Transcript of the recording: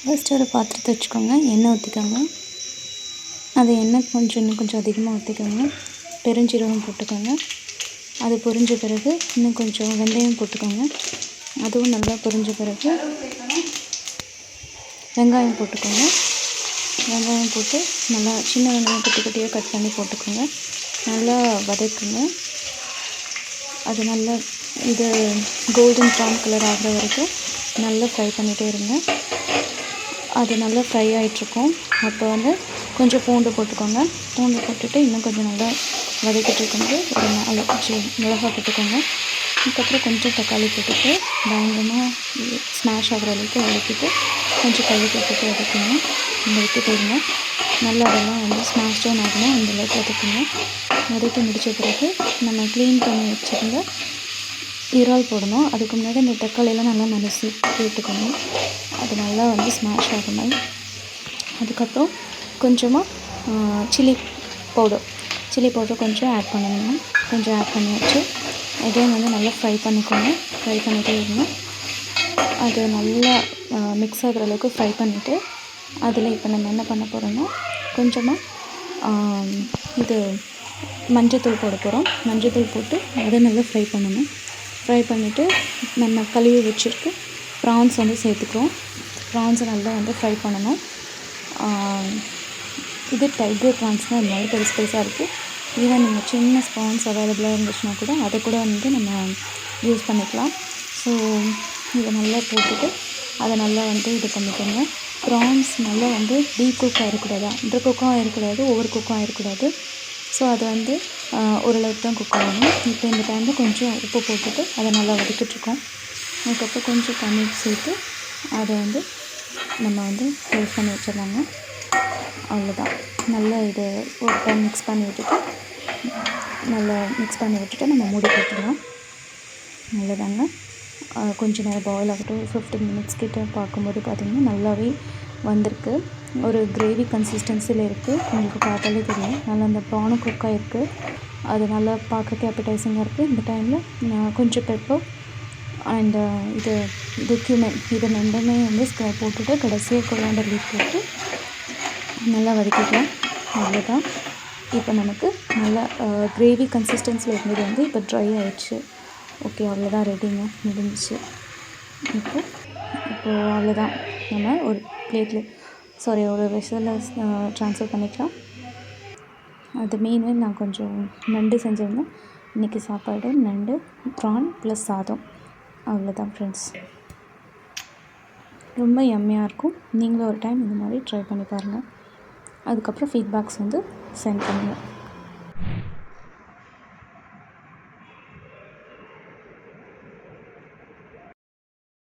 First ஒரு பாத்திரத்தை வச்சுக்கோங்க. எண்ணெய் ஊற்றிக்கோங்க. அது எண்ணெய் இன்னும் கொஞ்சம் அதிகமாக ஊற்றிக்கோங்க. பெருஞ்சீரகம் போட்டுக்கோங்க. அது பொரிஞ்ச பிறகு இன்னும் கொஞ்சம் வெந்தயம் போட்டுக்கோங்க. அதுவும் நல்லா பொரிஞ்ச பிறகு வெங்காயம் போட்டுக்கோங்க. வெங்காயம் போட்டு நல்லா சின்ன வெங்காயம் குட்டி குட்டியாக கட் பண்ணி போட்டுக்கோங்க. நல்லா வதக்குங்க. அது நல்லா இது கோல்டன் ப்ரௌன் கலர் ஆகிற வரைக்கும் நல்லா ஃப்ரை பண்ணிகிட்டே இருங்க. அது நல்லா ஃப்ரை ஆகிட்ருக்கும். அப்போ கொஞ்சம் பூண்டு போட்டுக்கோங்க. பூண்டு போட்டுட்டு இன்னும் கொஞ்சம் நல்லா வதக்கிட்டு இருக்கும்போது ஒரு 4 மிளகாய் போட்டுக்கோங்க. அதுக்கப்புறம் கொஞ்சம் தக்காளி போட்டுட்டு பயங்கரமாக ஸ்மாஷ் ஆகிற அளவுக்கு வதக்கிட்டு கொஞ்சம் கழுவி போட்டுட்டு வதக்குங்க. வதக்கிட்டு இருங்க. நல்லா அதெல்லாம் ஸ்மாஷ் டவுன் ஆகணும். அந்தளவுக்கு வதக்குங்க. வதக்கி முடித்த பிறகு நம்ம க்ளீன் பண்ணி வச்சுருந்த இறால் போடணும். அதுக்கு முன்னாடி இந்த தக்காளியெல்லாம் நல்லா நனைச்சி போட்டுக்கணும். அது நல்லா ஸ்மாஷ் ஆகணும். அதுக்கப்புறம் கொஞ்சமாக சில்லி பவுடர் கொஞ்சம் ஆட் பண்ணணும். கொஞ்சம் ஆட் பண்ணி வச்சு இதையும் நல்லா ஃப்ரை பண்ணிக்கோங்க. ஃப்ரை பண்ணிகிட்டே இருங்க. அது நல்லா மிக்ஸ் ஆகிற அளவுக்கு ஃப்ரை பண்ணிவிட்டு அதில் இப்போ நம்ம என்ன பண்ண போகிறோம்னா கொஞ்சமாக இது மஞ்சத்தூள் போட போகிறோம். மஞ்சத்தூள் போட்டு அதை நல்லா ஃப்ரை பண்ணணும். ஃப்ரை பண்ணிவிட்டு நம்ம கழுவி வச்சுருக்கு ப்ரான்ஸ் சேர்த்துக்கிறோம். ப்ரான்ஸை நல்லா ஃப்ரை பண்ணணும். இது டைகர் ப்ரான்ஸ் தான், அதனால பெருசு பெருசாக இருக்குது. ஈவன் நீங்கள் சின்ன ப்ரான்ஸ் அவைலபிளாக இருந்துச்சுன்னா கூட அதை கூட நம்ம யூஸ் பண்ணிக்கலாம். ஸோ இதை நல்லா போட்டுட்டு அதை நல்லா இது பண்ணிக்கோங்க. ப்ரான்ஸ் நல்லா டீப் குக் ஆகிடக்கூடாது, அண்டர் குக்கும் ஆகிடக்கூடாது, ஓவர் குக்கும் ஆகிடக்கூடாது. ஸோ அது ஓரளவுக்கு தான் குக் ஆகணும். இப்போ இந்த டைமில் கொஞ்சம் உப்பு போட்டுட்டு அதை நல்லா வதக்கிட்டுருக்கோம். அதுக்கப்புறம் கொஞ்சம் தண்ணி சேர்த்து அதை நம்ம யூஸ் பண்ணி வச்சிடலாங்க. அவ்வளோதான். நல்லா இதை ஒரு டைம் மிக்ஸ் பண்ணி விட்டுட்டு நம்ம மூடி போட்டுடலாம். அவ்வளோதாங்க. கொஞ்சம் நேரம் பாயில் ஆகட்டும். 15 மினிட்ஸ் கிட்ட பார்க்கும்போது பார்த்திங்கன்னா நல்லாவே வந்திருக்கு. ஒரு கிரேவி கன்சிஸ்டன்சியில் இருக்குது. உங்களுக்கு பார்த்தாலே தெரியும். நல்லா அந்த ப்ரானும் குக்காக இருக்குது. அது நல்லா பார்க்கறதுக்கு appetizing-ஆக இருக்குது. இந்த டைமில் நான் கொஞ்சம் பெப்பர் அண்ட் இது cumin இதை ரெண்டுமே போட்டுட்டு கடைசியாக கொரியாண்டர் லீஃப் போட்டு நல்லா வதக்கிக்கலாம். அவ்வளோதான். இப்போ நமக்கு நல்லா கிரேவி கன்சிஸ்டன்சியில் இருந்தது இப்போ ட்ரை ஆகிடுச்சு. ஓகே, அவ்வளோதான். ரெடிங்க, முடிஞ்சிச்சு. இப்போது அவ்வளோதான். நம்ம ஒரு பிளேட்டில் ஒரு வெசலில் ட்ரான்ஸ்ஃபர் பண்ணிக்கலாம். அது மீன் நான் கொஞ்சம் நண்டு செஞ்சுருந்தேன். இன்றைக்கி சாப்பாடு நண்டு, ப்ரான் ப்ளஸ் சாதம். அவ்வளோதான் ஃப்ரெண்ட்ஸ். ரொம்ப யம்மியாக இருக்கும். நீங்களும் ஒரு டைம் இந்த மாதிரி ட்ரை பண்ணி பாருங்கள். அதுக்கப்புறம் ஃபீட்பேக்ஸ் சென்ட் பண்ணுங்கள்.